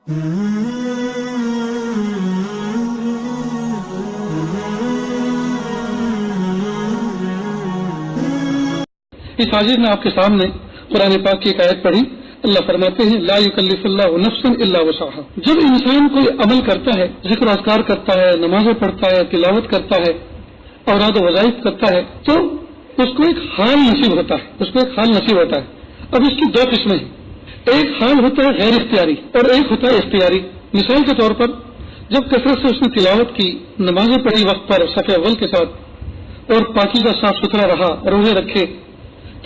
اس حاجت میں آپ کے سامنے قرآن پاک کی ایک آیت پڑھی. اللہ فرماتے ہیں لا یکلف اللہ نفسا الا وسعها. جب انسان کوئی عمل کرتا ہے، ذکر و اذکار کرتا ہے، نمازیں پڑھتا ہے، تلاوت کرتا ہے، اوراد و وظائف کرتا ہے، تو اس کو ایک حال نصیب ہوتا ہے. اب اس کی دو قسمیں ہیں. ایک حال ہوتا ہے غیر اختیاری اور ایک ہوتا ہے اختیاری. مثال کے طور پر جب کثرت سے اس نے تلاوت کی، نمازیں پڑھی وقت پر صف اول کے ساتھ، اور پاکیزہ صاف ستھرا رہا، روزے رکھے،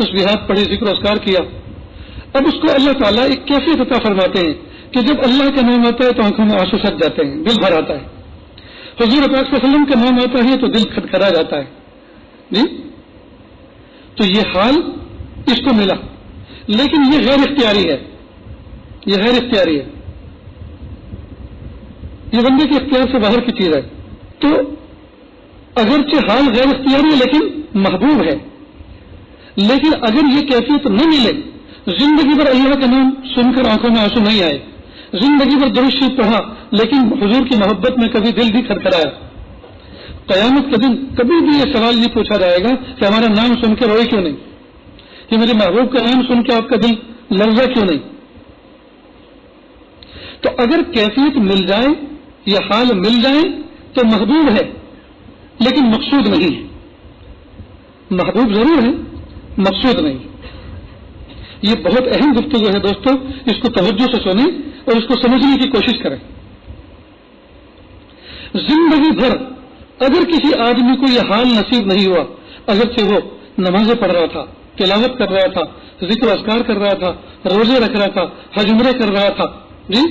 تسبیحات پڑھی، ذکر و اذکار کیا، اب اس کو اللہ تعالیٰ ایک کیفیت عطا فرماتے ہیں کہ جب اللہ کا نام آتا ہے تو آنکھوں میں آنسو سج جاتے ہیں، دل بھر آتا ہے. حضور پاک صلی اللہ علیہ وسلم کا نام آتا ہے تو دل کھٹکھٹا جاتا ہے. جی، تو یہ حال اس کو ملا، لیکن یہ غیر اختیاری ہے. یہ بندے کے اختیار سے باہر کی چیز ہے. تو اگرچہ حال غیر اختیاری ہے لیکن محبوب ہے. لیکن اگر یہ کیفیت نہ ملے، زندگی بھر اللہ کا نام سن کر آنکھوں میں آنسو نہیں آئے، زندگی بھر درود شریف پڑھا لیکن حضور کی محبت میں کبھی دل بھی کھڑکھڑایا، قیامت کے دن کبھی بھی یہ سوال نہیں پوچھا جائے گا کہ ہمارا نام سن کے روئے کیوں نہیں، کہ میرے محبوب کا نام سن کے آپ کا دل لرزا کیوں نہیں. تو اگر کیفیت مل جائے یا حال مل جائے تو محبوب ہے لیکن مقصود نہیں ہے. محبوب ضرور ہے، مقصود نہیں. یہ بہت اہم گفتگو ہے دوستو، اس کو توجہ سے سنیں اور اس کو سمجھنے کی کوشش کریں. زندگی بھر اگر کسی آدمی کو یہ حال نصیب نہیں ہوا، اگرچہ وہ نمازیں پڑھ رہا تھا، تلاوت کر رہا تھا، ذکر و اذکار کر رہا تھا، روزے رکھ رہا تھا، حج عمرے کر رہا تھا، جی،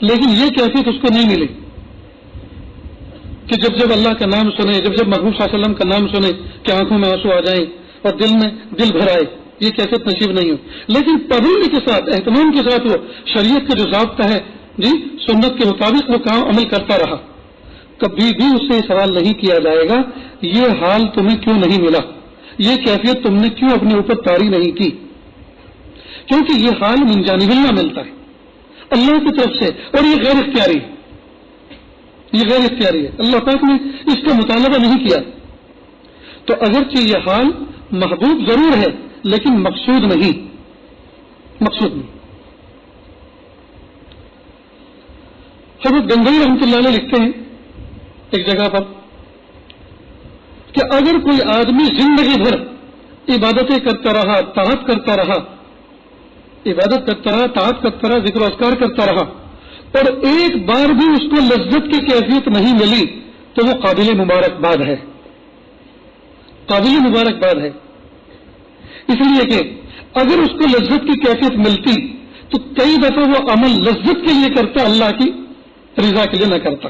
لیکن یہ کیفیت اس کو نہیں ملی کہ جب اللہ کا نام سنے، جب محبوب صلی اللہ علیہ وسلم کا نام سنے کہ آنکھوں میں آنسو آ جائیں اور دل میں دل بھر آئے. یہ کیفیت نصیب نہیں ہو. لیکن پابندی کے ساتھ، اہتمام کے ساتھ وہ شریعت کا جو ضابطہ ہے، جی، سنت کے مطابق وہ کام عمل کرتا رہا، کبھی بھی اس سے سوال نہیں کیا جائے گا یہ حال تمہیں کیوں نہیں ملا، یہ کیفیت تم نے کیوں اپنے اوپر طاری نہیں کی. کیونکہ یہ حال من جانب اللہ ملتا ہے، اللہ کی طرف سے، اور یہ غیر اختیاری ہے. اللہ پاک نے اس کا مطالبہ نہیں کیا. تو اگرچہ یہ حال محبوب ضرور ہے لیکن مقصود نہیں. حضرت گنگوئی رحمۃ اللہ علیہ لکھتے ہیں ایک جگہ پر کہ اگر کوئی آدمی زندگی بھر عبادتیں کرتا رہا، طاعت کرتا رہا، ذکر و اذکار کرتا رہا، اور ایک بار بھی اس کو لذت کی کیفیت نہیں ملی تو وہ قابل مبارکباد ہے. اس لیے کہ اگر اس کو لذت کی کیفیت ملتی تو کئی دفعہ وہ عمل لذت کے لیے کرتا، اللہ کی رضا کے لیے نہ کرتا،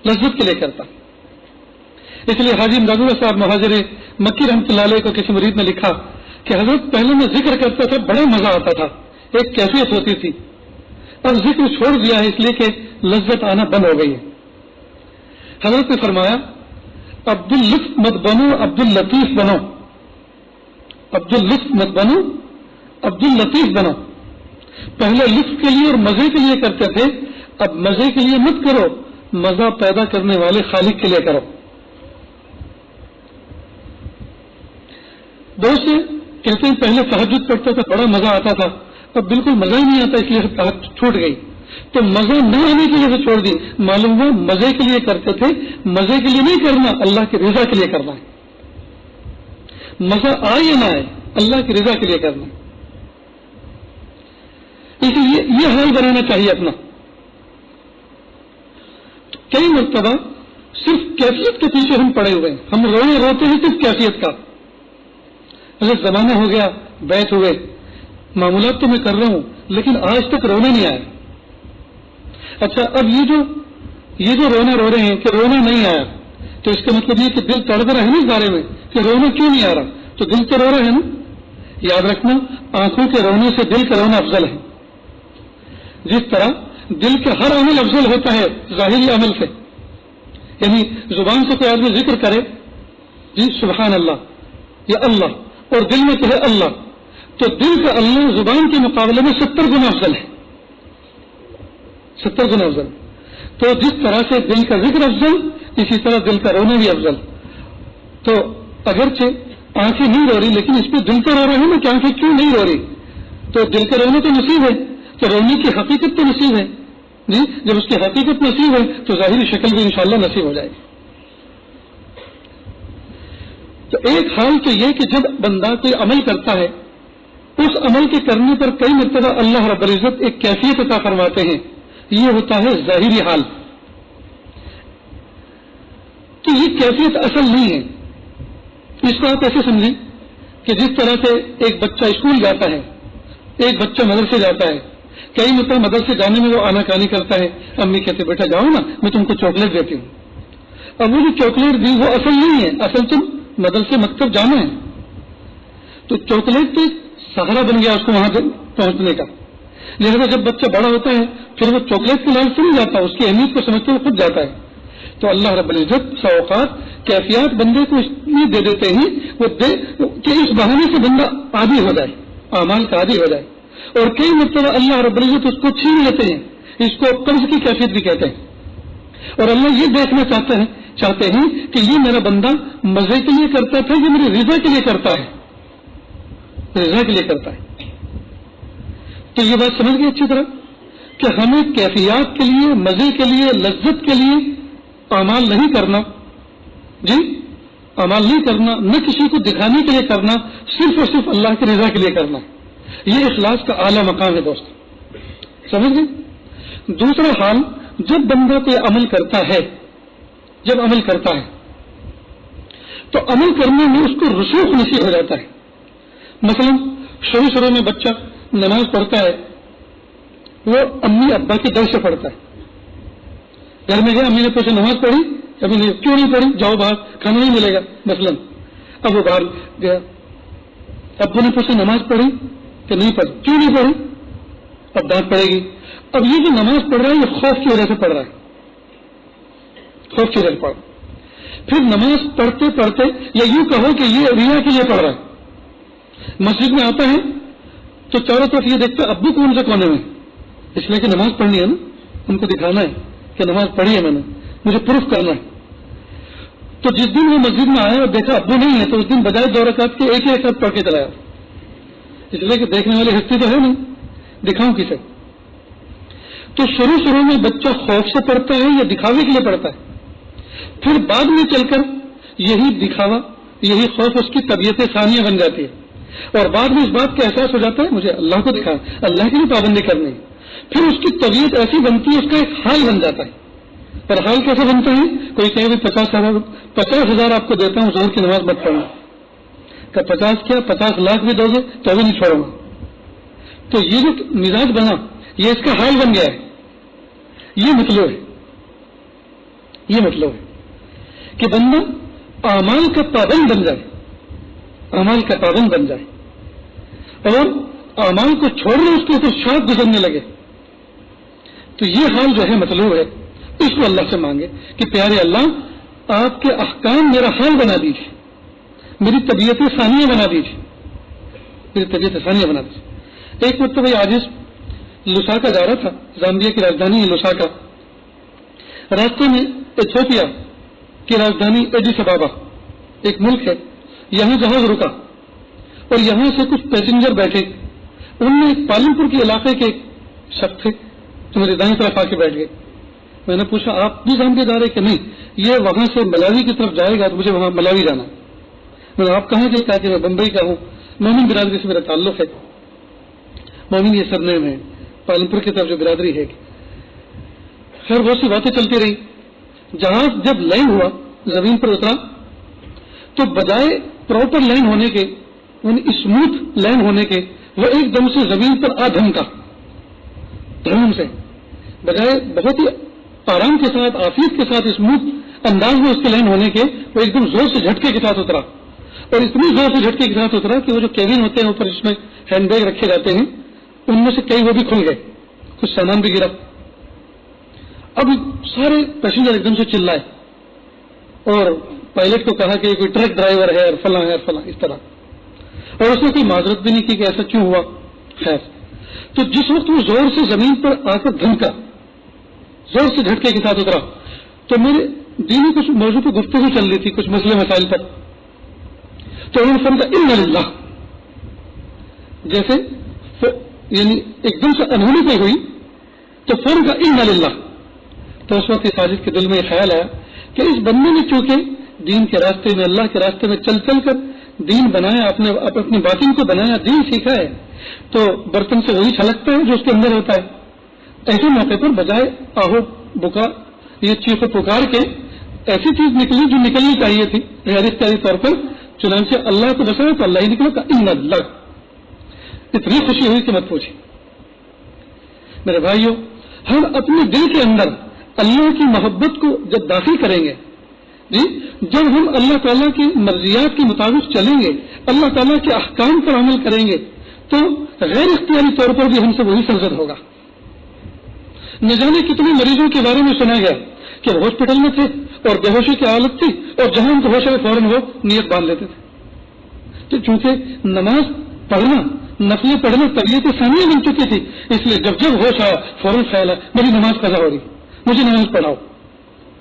لذت کے لیے کرتا. اس لیے حاجی امداد اللہ صاحب مہاجر مکی رحمۃ اللہ علیہ کو کسی مرید نے لکھا کہ حضرت پہلے میں ذکر کرتا تھا، بڑا مزہ آتا تھا، ایک کیفیت ہوتی تھی، اب ذکر چھوڑ دیا ہے اس لیے کہ لذت آنا بند ہو گئی ہے. حضرت نے فرمایا عبد اللطف مت بنو، عبد اللطیف بنو. عبد اللطف مت بنو، عبد اللطیف بنو. پہلے لطف کے لیے اور مزے کے لیے کرتے تھے، اب مزے کے لیے مت کرو، مزہ پیدا کرنے والے خالق کے لیے کرو. بہت سے کہتے ہیں پہلے تہجد پڑھتا تھا، بڑا مزہ آتا تھا، اب بالکل مزہ ہی نہیں آتا، اس لیے تہجد چھوٹ گئی. تو مزہ نہ آنے کی وجہ سے چھوڑ دی. معلوم ہوا مزے کے لیے کرتے تھے، مزے کے لیے نہیں کرنا، اللہ کی رضا کے لیے کرنا ہے. مزہ آئے یا نہ آئے، اللہ کی رضا کے لیے کرنا. اس لیے یہ حال بنانا چاہیے اپنا. کئی مرتبہ صرف کیفیت کے پیچھے ہم پڑے ہوئے ہیں، ہم روتے ہیں صرف کیفیت کا. زمانہ ہو گیا، بیت ہوئے، معمولات تو میں کر رہا ہوں لیکن آج تک رونا نہیں آیا. اچھا، اب یہ جو رونا رو رہے ہیں کہ رونا نہیں آیا، تو اس کا مطلب یہ کہ دل تڑپ رہا ہے نا اس بارے میں کہ رونا کیوں نہیں آ رہا، تو دل تو رو رہا ہے نا. یاد رکھنا، آنکھوں کے رونے سے دل کا رونا افضل ہے. جس طرح دل کا ہر عمل افضل ہوتا ہے ظاہری عمل سے، یعنی زبان سے کوئی آدمی ذکر کرے، جی سبحان اللہ یا اللہ، اور دل میں کہے اللہ، تو دل کا اللہ زبان کے مقابلے میں 70 گنا افضل ہے، 70 گنا افضل. تو جس طرح سے دل کا ذکر افضل، اسی طرح دل کا رونا بھی افضل. تو اگرچہ آنکھیں نہیں رو رہی لیکن اس پہ دل تو رو رہا ہے نا کہ آنکھیں کیوں نہیں رو رہی. تو دل کا رونا تو نصیب ہے، تو رونے کی حقیقت تو نصیب ہے. جی جب اس کی حقیقت نصیب ہے تو ظاہری شکل بھی انشاءاللہ نصیب ہو جائے گی. تو ایک حال تو یہ کہ جب بندہ کوئی عمل کرتا ہے، اس عمل کے کرنے پر کئی مرتبہ اللہ رب العزت ایک کیفیت عطا فرماتے ہیں، یہ ہوتا ہے ظاہری حال. تو یہ کیفیت اصل نہیں ہے. اس کو آپ ایسے سمجھیں کہ جس طرح سے ایک بچہ اسکول جاتا ہے، ایک بچہ مدرسے جاتا ہے، کئی مرتبہ مدرسے جانے میں وہ آناکانی کرتا ہے، امی کہتے بیٹا جاؤ نا میں تم کو چاکلیٹ دیتی ہوں. اب وہ جو چاکلیٹ دی وہ اصل نہیں ہے، اصل تم مدرسے مکتب جانا ہے. تو چاکلیٹ تو سہارا بن گیا اس کو وہاں پہنچنے کا. لہذا جب بچہ بڑا ہوتا ہے پھر وہ چاکلیٹ کے لالچ سے نہیں جاتا، اس کی اہمیت کو سمجھتے ہوئے خود جاتا ہے. تو اللہ رب العزت سو اوقات کیفیات بندے کو اس لیے دے دیتے ہیں کہ اس بہانے سے بندہ عادی ہو جائے، اعمال کا عادی ہو جائے. اور کئی مرتبہ اللہ رب العزت اس کو چھین لیتے ہیں، اس کو قرض کی کیفیت بھی کہتے ہیں. اور اللہ یہ دیکھنا چاہتے ہیں کہ یہ میرا بندہ مزے کے لیے کرتا تھا، یہ میری رضا کے لیے کرتا ہے، رضا کے لیے کرتا ہے. تو یہ بات سمجھ گئی اچھی طرح کہ ہمیں کیفیات کے لیے، مزے کے لیے، لذت کے لیے اعمال نہیں کرنا. جی اعمال نہیں کرنا، نہ کسی کو دکھانے کے لیے کرنا، صرف اور صرف اللہ کی رضا کے لیے کرنا. یہ اخلاص کا اعلیٰ مقام ہے دوست، سمجھ گئے. دوسرا حال، جب بندہ کوئی عمل کرتا ہے، جب عمل کرتا ہے تو عمل کرنے میں اس کو رسوخ نصیب ہو جاتا ہے. مثلا شروع میں بچہ نماز پڑھتا ہے، وہ امی ابا کے در سے پڑھتا ہے. گھر میں گیا، امی نے پوچھا نماز پڑھی؟ ابھی نہیں. کیوں نہیں پڑھی؟ جاؤ باہر، کھانا نہیں ملے گا مثلا. اب وہ باہر گیا، ابو نے پوچھا نماز پڑھی کہ نہیں پڑھی؟ کیوں نہیں پڑھی؟ اب ڈانٹ پڑے گی. اب یہ جو نماز پڑھ رہا ہے یہ خوف کی وجہ سے پڑھ رہا ہے، خوف کی وجہ سے پڑھ رہا ہے. پھر نماز پڑھتے پڑھتے یا یوں کہو کہ یہ ریا کے لیے پڑھ رہا ہے. مسجد میں آتا ہے تو چاروں طرف یہ دیکھتا ہے ابو کون سے کونے میں، اس لیے کہ نماز پڑھنی ہے نا، ان کو دکھانا ہے کہ نماز پڑھی ہے میں نے، مجھے پروف کرنا ہے. تو جس دن وہ مسجد میں آیا اور دیکھا ابو نہیں ہے تو اس دن بجائے 2 رکعت کے ایک ہی رکعت پڑھ کے چلایا، اس لیے کہ دیکھنے والی ہستی تو ہے نہیں، دکھاؤں کسے. تو شروع میں بچہ خوف سے پڑھتا ہے یا دکھاوے کے لیے پڑھتا ہے، پھر بعد میں چل کر یہی دکھاوا، یہی خوف اس کی طبیعت ثانیہ بن جاتی ہے. اور بعد میں اس بات کا احساس ہو جاتا ہے مجھے اللہ کو دکھا، اللہ کی بھی پابندی کرنی. پھر اس کی طبیعت ایسی بنتی ہے، اس کا ایک حال بن جاتا ہے. پر حال کیسے بنتا ہے؟ کوئی کہے 50,000 آپ کو دیتا ہوں ظہر کی نماز مت پڑھنا، کہ 50 کیا 50 لاکھ بھی دو گے تو بھی نہیں چھوڑوں گا. تو یہ جو مزاج بنا یہ اس کا حال بن گیا ہے. یہ مطلب ہے، یہ مطلب ہے کہ بندہ اعمال کا پابند بن جائے، اعمال کا پابند بن جائے اور اعمال کو چھوڑنے اس کے اوپر شوق گزرنے لگے. تو یہ حال جو ہے مطلوب ہے، اس کو اللہ سے مانگے کہ پیارے اللہ آپ کے احکام میرا حال بنا دیجیے، میری طبیعت ثانیہ بنا دیجیے، میری طبیعت ثانیہ بنا دیجیے. ایک مرتبہ عاجز لساکا جا رہا تھا، زامبیا کی راجدھانی ہے لساکا. راستے میں ایتھوپیا کی راجدھانی ایڈیس ابابا ایک ملک ہے، یہاں جہاز رکا اور یہاں سے کچھ پیسنجر بیٹھے. ان میں ایک پالم پور کے علاقے کے شخص تھے تو میرے دائیں طرف آ کے بیٹھ گئے. میں نے پوچھا آپ بھی زامبیا جا رہے کہ نہیں؟ یہ وہاں سے ملاوی کی طرف جائے گا تو مجھے وہاں ملاوی جانا. میں نے آپ کہاں کے؟ کہا کہ میں بمبئی کا ہوں، مومن برادری سے میرا تعلق ہے. مومن یہ سر نیم ہے، پالم پور کی طرف جو برادری ہے. خیر بہت سی باتیں چلتی رہی. جہاز جب لینڈ ہوا، زمین پر اترا تو بجائے پراپر لینڈ ہونے کے، اسموتھ لینڈ ہونے کے، وہ ایک دم سے زمین پر آ دھمکا، دھڑام سے، بجائے بہت ہی آرام کے ساتھ، عافیت کے ساتھ، اسموتھ انداز میں اس کے لینڈ ہونے کے، وہ ایک دم زور سے جھٹکے کے ساتھ اترا. اور اتنی زور سے جھٹکے کے ساتھ اترا کہ وہ جو کیبن ہوتے ہیں اوپر جس میں ہینڈ بیگ رکھے جاتے ہیں ان میں سے کئی وہ بھی کھل گئے، کچھ سامان بھی گرا. اب سارے پیسنجر ایک دم سے چلائے اور پائلٹ کو کہا کہ کوئی ٹرک ڈرائیور ہے اور فلاں ہے اور فلاں اس طرح. اور اس نے کوئی معذرت بھی نہیں کی کہ ایسا کیوں ہوا. خیر، تو جس وقت وہ زور سے زمین پر آ کر دھمکا، زور سے جھٹکے کے ساتھ اترا، تو میرے دینی کچھ موضوع پہ گفتگو چل رہی تھی، کچھ مسئلے مسائل پر. تو انہوں نے فرمایا انا للہ، جیسے یعنی ایک دم سے انہونی پہ ہوئی تو فوراً کا انا للہ. تو اس وقت ساجد کے دل میں یہ خیال آیا کہ اس بندے نے چونکہ دین کے راستے میں، اللہ کے راستے میں چل چل کر دین بنایا، اپنے باطن کو بنایا، دین سیکھا ہے، تو برتن سے وہی چھلکتا ہے جو اس کے اندر ہوتا ہے. ایسے موقع پر بجائے آہو بکا یہ چیخ و پکار کے ایسی چیز نکلی جو نکلنی چاہیے تھی غیر اختیاری طور پر، چنانچہ اللہ کو بسایا تو اللہ ہی نکلا تھا. ان اللہ، اتنی خوشی ہوئی کہ مت پوچھی. میرے بھائیوں، ہم اپنے دل کے اندر اللہ کی محبت کو جب داخل کریں گے، جی، جب ہم اللہ تعالیٰ کی مرضیات کے مطابق چلیں گے، اللہ تعالیٰ کے احکام پر عمل کریں گے، تو غیر اختیاری طور پر بھی ہم سے وہی سرزد ہوگا. نہ جانے کتنے مریضوں کے بارے میں سنا گیا کہ وہ ہاسپٹل میں تھے اور بے ہوشی کی حالت تھی، اور جہاں ان کو ہوش ہے فوراً وہ نیت باندھ لیتے تھے. تو چونکہ نماز پڑھنا، نفلیں پڑھنا طبیعت ثانیہ بن چکی تھی، اس لیے جب جب ہوش آیا فوراً خیال ہے میری نماز قضا ہو رہی، مجھے نماز پڑھاؤ،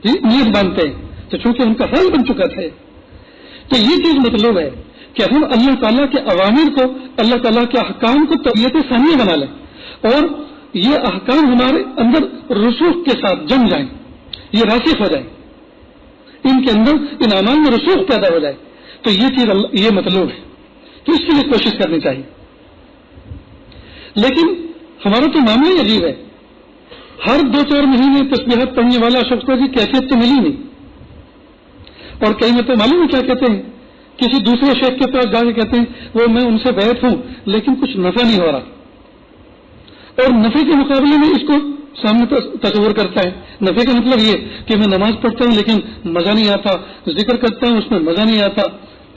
جی، نیت باندھتے ہیں. تو چونکہ ان کا حال بن چکا تھا. تو یہ چیز مطلب ہے کہ ہم اللہ تعالیٰ کے اوامر کو، اللہ تعالیٰ کے احکام کو طبیعت ثانیہ بنا لیں، اور یہ احکام ہمارے اندر رسوخ کے ساتھ جم جائیں، یہ راسخ ہو جائیں، ان کے اندر ان اعمال میں رسوخ پیدا ہو جائے. تو یہ چیز یہ مطلوب ہے. تو اس کے لیے کوشش کرنی چاہیے. لیکن ہمارا تو معاملہ ہی عجیب ہے. ہر 2-4 مہینے تسبیحات پڑھنے والا شخص کو کیفیت تو ملی نہیں. اور کئی میں تو معلوم ہے کیا کہتے ہیں، کسی دوسرے شیخ کے پاس جا کے کہتے ہیں وہ میں ان سے بیعت ہوں لیکن کچھ نفع نہیں ہو رہا، اور نفع کے مقابلے میں اس کو سامنے تصور کرتا ہے. نفع کا مطلب یہ کہ میں نماز پڑھتا ہوں لیکن مزہ نہیں آتا، ذکر کرتا ہوں اس میں مزہ نہیں آتا،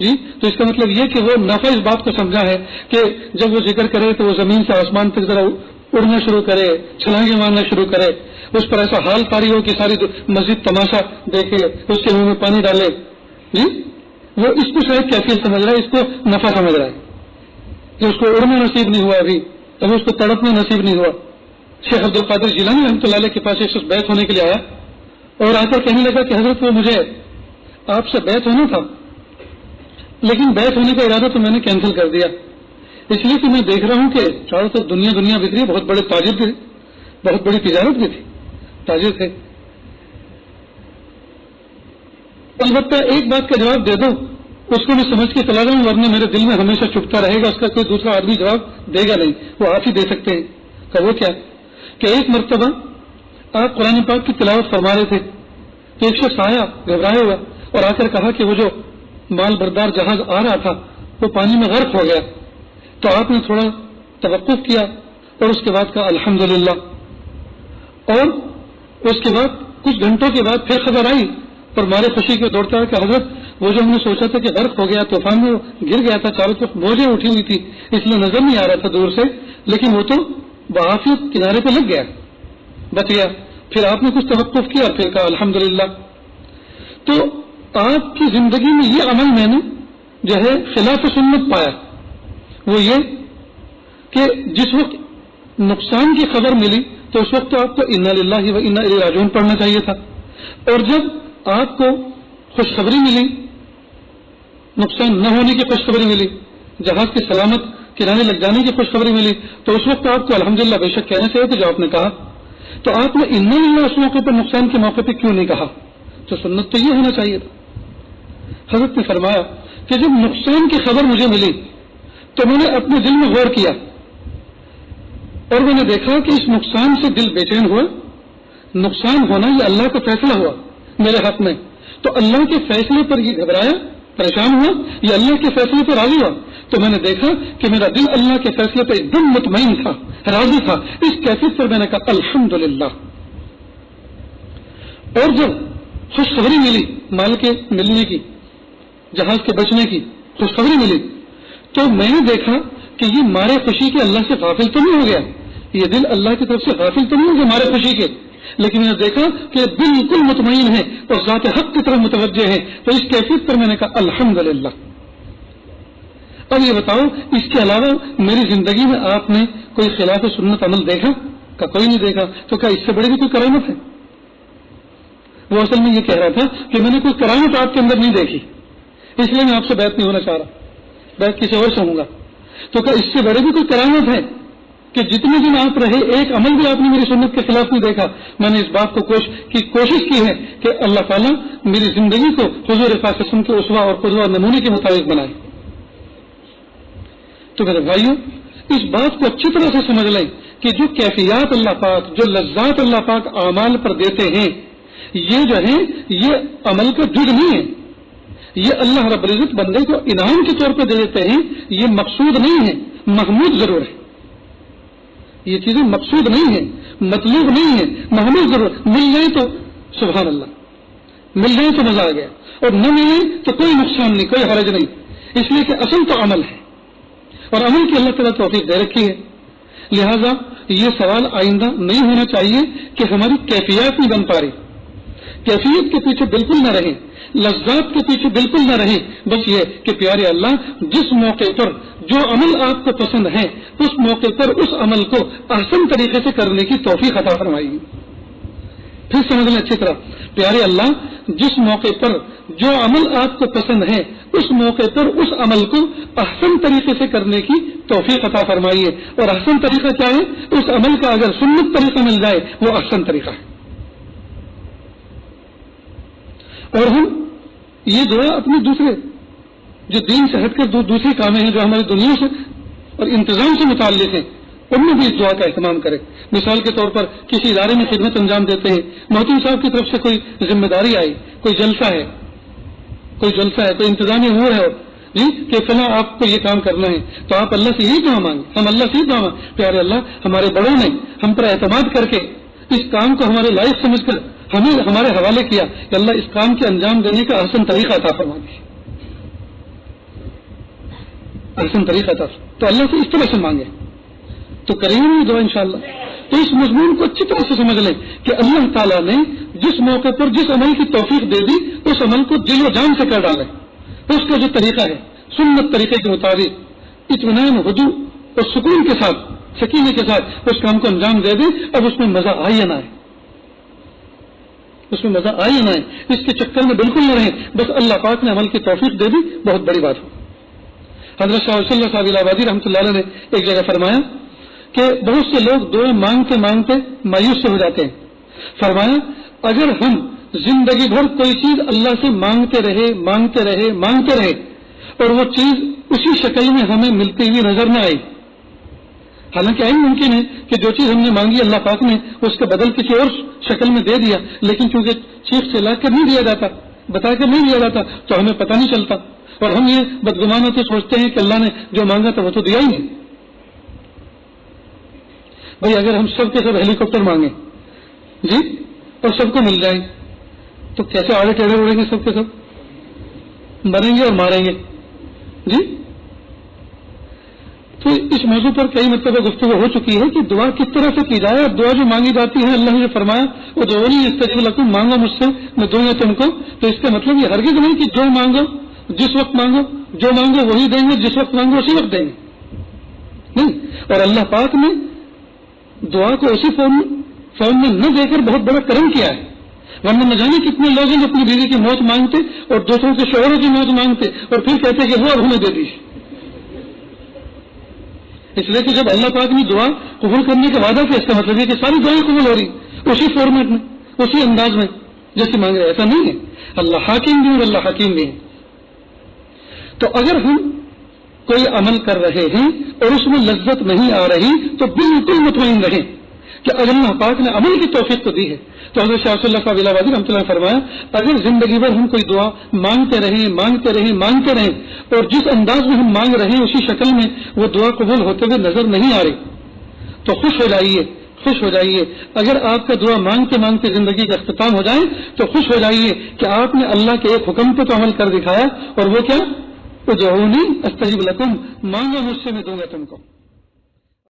جی. تو اس کا مطلب یہ کہ وہ نفع اس بات کو سمجھا ہے کہ جب وہ ذکر کرے تو وہ زمین سے آسمان تک ذرا اڑنا شروع کرے، چھلانگیں مارنا شروع کرے، اس پر ایسا حال طاری ہو کہ ساری مسجد تماشا دیکھے، اس کے منہ میں پانی ڈالے، جی. وہ اس کو شاید کیفیت سمجھ رہا ہے، اس کو نفع سمجھ رہا ہے کہ اس کو اڑنا نصیب نہیں ہوا ابھی، ابھی اس کو تڑپنا نصیب نہیں ہوا. شیخ عبد القادر جیلانی رحمۃ اللہ علیہ کے پاس ایک شخص بیعت ہونے کے لیے آیا اور آ کر کہنے لگا کہ حضرت وہ مجھے آپ سے بیعت ہونا تھا، لیکن بیعت ہونے کا ارادہ تو میں نے کینسل کر دیا، اس لیے کہ میں دیکھ رہا ہوں کہ چاروں طرف دنیا بکھ رہی ہے، بہت بڑے تاجر تھے، بہت بڑی تجارت بھی تھی، تاجر تھے. البتہ ایک بات کا جواب دے دو، اس کو میں سمجھ کے چلا جاؤں، ورنہ میرے دل میں ہمیشہ چپتا رہے گا، اس کا کوئی دوسرا آدمی جواب دے گا نہیں، وہ آپ ہی دے سکتے ہیں. کہ وہ کیا کہ ایک مرتبہ آپ قرآن پاک کی تلاوت فرما رہے تھے تو ایک شخص آیا گھبرایا ہوا اور آ کر کہا کہ وہ جو مال بردار جہاز آ رہا تھا وہ پانی میں غرق ہو گیا. تو آپ نے تھوڑا توقف کیا اور اس کے بعد کہا الحمدللہ، اور اس کے بعد کچھ گھنٹوں کے بعد پھر خبر آئی اور مارے خوشی کے دوڑتا ہے کہ حضرت وہ جو ہم نے سوچا تھا کہ غرق ہو گیا، طوفان میں گر گیا تھا، چاروں طرف موجیں اٹھی ہوئی تھی اس لیے نظر نہیں آ رہا تھا دور سے، لیکن وہ تو بعافیت کنارے پہ لگ گیا، بچ گیا. پھر آپ نے کچھ توقف کیا اور پھر کہا الحمدللہ. تو آپ کی زندگی میں یہ عمل میں نے جو ہے خلاف سنت پایا، وہ یہ کہ جس وقت نقصان کی خبر ملی تو اس وقت تو آپ کو انا للہ و انا الیہ راجعون پڑھنا چاہیے تھا، اور جب آپ کو خوشخبری ملی، نقصان نہ ہونے کی خوشخبری ملی، جہاز کے سلامت کنارے لگ جانے کی خوشخبری ملی، تو اس وقت آپ کو الحمدللہ بے شک کہنا چاہیے تھا جو آپ نے کہا. تو آپ نے انا للہ اس موقع پر، نقصان کے موقع پہ کیوں نہیں کہا؟ تو سنت تو یہ ہونا چاہیے تھا. حضرت نے فرمایا کہ جب نقصان کی خبر مجھے ملی تو میں نے اپنے دل میں غور کیا اور میں نے دیکھا کہ اس نقصان سے دل بے چین ہوا. نقصان ہونا یہ اللہ کا فیصلہ ہوا میرے حق میں، تو اللہ کے فیصلے پر یہ گھبرایا، پریشان ہوا، یہ اللہ کے فیصلے پر راضی ہوا. تو میں نے دیکھا کہ میرا دل اللہ کے فیصلے پر ایک دم مطمئن تھا، راضی تھا. اس کیفیت پر میں نے کہا الحمدللہ. اور جب خوشخبری ملی مال کے ملنے کی، جہاز کے بچنے کی خوشخبری ملی، تو میں نے دیکھا کہ یہ مارے خوشی کے اللہ سے غافل تو نہیں ہو گیا، یہ دل اللہ کی طرف سے غافل تو نہیں ہو گیا مارے خوشی کے، لیکن میں نے دیکھا کہ بالکل مطمئن ہے اور ذات حق کی طرف متوجہ ہے. تو اس کیفیت پر میں نے کہا الحمدللہ. اب یہ بتاؤ اس کے علاوہ میری زندگی میں آپ نے کوئی خلاف سنت عمل دیکھا؟ کہ کوئی نہیں دیکھا. تو کیا اس سے بڑی بھی کوئی کرامت ہے؟ وہ اصل میں یہ کہہ رہا تھا کہ میں نے کوئی کرامت آپ کے اندر نہیں دیکھی، اس لیے میں آپ سے بیعت نہیں ہونا چاہ رہا، بیعت کسی اور سے ہوں گا. تو کیا اس سے بڑے بھی کوئی کرامت ہے کہ جتنے دن آپ رہے ایک عمل بھی آپ نے میری سنت کے خلاف نہیں دیکھا؟ میں نے اس بات کو کوشش کی ہے کہ اللہ تعالیٰ میری زندگی کو حضور پاک صلی اللہ علیہ وسلم کے اسوہ اور قدوہ اور نمونے کے مطابق بنائے. تو میرے بھائیوں، اس بات کو اچھی طرح سے سمجھ لیں کہ جو کیفیات اللہ پاک، جو لذات اللہ پاک اعمال پر دیتے ہیں، یہ جو ہے یہ عمل کا جز نہیں ہے. یہ اللہ رب العزت بندے کو انعام کے طور پہ دے دیتے ہیں. یہ مقصود نہیں ہے، محمود ضرور ہے. یہ چیزیں مقصود نہیں ہے، مطلوب نہیں ہے، محمود ضرور. مل جائے تو سبحان اللہ، مل جائے تو مزہ آ گیا، اور نہ ملے تو کوئی نقصان نہیں، کوئی حرج نہیں. اس لیے کہ اصل تو عمل ہے، اور عمل کی اللہ تعالیٰ توفیق دے رکھی ہے. لہذا یہ سوال آئندہ نہیں ہونا چاہیے کہ ہماری کیفیات نہیں بن پا رہی. کیفیت کے پیچھے بالکل نہ رہیں، لذات کے پیچھے بالکل نہ رہیں. بس یہ کہ پیارے اللہ جس موقع پر جو عمل آپ کو پسند ہے اس موقع پر اس عمل کو احسن طریقے سے کرنے کی توفیق عطا فرمائیے. پھر سمجھ لیں اچھی طرح، پیارے اللہ جس موقع پر جو عمل آپ کو پسند ہے اس موقع پر اس عمل کو احسن طریقے سے کرنے کی توفیق عطا فرمائیے. اور احسن طریقہ کیا ہے؟ اس عمل کا اگر سنت طریقہ مل جائے وہ احسن طریقہ ہے. اور ہم یہ دعا اپنے دوسرے جو دین سے ہٹ کر دوسری کامیں ہیں جو ہماری دنیا سے اور انتظام سے متعلق ہیں ان میں بھی اس دعا کا اہتمام کریں. مثال کے طور پر کسی ادارے میں خدمت انجام دیتے ہیں، محتوم صاحب کی طرف سے کوئی ذمہ داری آئی، کوئی جلسہ ہے، کوئی انتظامی امور ہے جی کہ فلاں آپ کو یہ کام کرنا ہے، تو آپ اللہ سے یہی دعا مانگیں. ہم اللہ سے یہی دعا مانگیں، پیارے اللہ ہمارے بڑوں نے ہم پر اعتماد کر کے اس کام کو ہمارے لائق سمجھ کر ہمیں ہمارے حوالے کیا کہ اللہ اس کام کے انجام دینے کا احسن طریقہ عطا فرما دیجیے، احسن طریقہ عطا. تو اللہ سے اس طرح سے مانگے تو کریں گے دعا انشاءاللہ. تو اس مضمون کو اچھی طرح سے سمجھ لیں کہ اللہ تعالیٰ نے جس موقع پر جس عمل کی توفیق دے دی اس عمل کو دل و جان سے کر ڈالے. اس کا جو طریقہ ہے سنت طریقے کے مطابق اطمینان، ہدوء اور سکون کے ساتھ، سکینے کے ساتھ اس کام کو انجام دے دیں. اب اس میں مزہ آئے یا نہ آئے، اس میں مزہ آئے یا نہ آئے، اس کے چکر میں بالکل نہ رہیں. بس اللہ پاک نے عمل کی توفیق دے دی، بہت بڑی بات ہو. حضرت شاہ ولی اللہ صاحب الہ آبادی رحمۃ اللہ علیہ نے ایک جگہ فرمایا کہ بہت سے لوگ دعا مانگتے مانگتے مایوس سے ہو جاتے ہیں. فرمایا اگر ہم زندگی بھر کوئی چیز اللہ سے مانگتے رہے اور وہ چیز اسی شکل میں ہمیں ملتی ہوئی نظر نہ آئی، حالانکہ آئی ممکن ہے کہ جو چیز ہم نے مانگی اللہ پاک نے اس کا بدل کسی اور شکل میں دے دیا، لیکن چونکہ چیخ چلا کر نہیں دیا جاتا، بتا کر نہیں دیا جاتا، تو ہمیں پتہ نہیں چلتا، اور ہم یہ بدگمانوں سے سوچتے ہیں کہ اللہ نے جو مانگا تھا وہ تو دیا ہی نہیں. بھائی اگر ہم سب کے سب ہیلی کاپٹر مانگیں جی اور سب کو مل جائیں تو کیسے آڑے ٹیڑے اڑیں گے، سب کے سب مریں گے اور ماریں گے جی. تو اس موضوع پر کئی مرتبہ گفتگو ہو چکی ہے کہ دعا کس طرح سے کی جائے. اور دعا جو مانگی جاتی ہے اللہ نے جو فرمایا وہ دعونی استجب لکم، مانگو مجھ سے میں دوں گا تم کو. تو اس کا مطلب یہ ہرگز نہیں کہ جو مانگو جس وقت مانگو، جو مانگو وہی دیں گے، جس وقت مانگو اسی وقت دیں گے، نہیں. اور اللہ پاک نے دعا کو اسی فارم میں نہ دے کر بہت بڑا کرم کیا ہے. ورنہ نہ جانے کتنے لوگ ہیں جو اپنی بیوی کی موت مانگتے اور دوسروں کے شوہروں کی موت مانگتے اور پھر کہتے کہ وہ اب ہمیں دے دیجیے. اس لیے کہ جب اللہ پاک نے دعا قبول کرنے کا وعدہ کیا، اس کا مطلب ہے کہ ساری دعائیں قبول ہو رہی اسی فارمیٹ میں، اسی انداز میں جیسے مانگ رہے. ایسا نہیں ہے، اللہ حاکم بھی اور اللہ حکیم بھی ہے. تو اگر ہم کوئی عمل کر رہے ہیں اور اس میں لذت نہیں آ رہی تو بالکل مطمئن رہیں کہ اگر اللہ پاک نے عمل کی توفیق تو دی ہے. تو حضرت شاہ ولی اللہ صاحب الہ آبادی رحمۃ اللہ نے فرمایا اگر زندگی بھر ہم کوئی دعا مانگتے رہیں اور جس انداز میں ہم مانگ رہے ہیں اسی شکل میں وہ دعا قبول ہوتے ہوئے نظر نہیں آ رہی تو خوش ہو جائیے. اگر آپ کا دعا مانگتے مانگتے زندگی کا اختتام ہو جائے تو خوش ہو جائیے کہ آپ نے اللہ کے ایک حکم پہ تو عمل کر دکھایا، اور وہ کیا؟ ادعونی استجب لکم، مانگو مجھ سے میں دوں گا تم کو.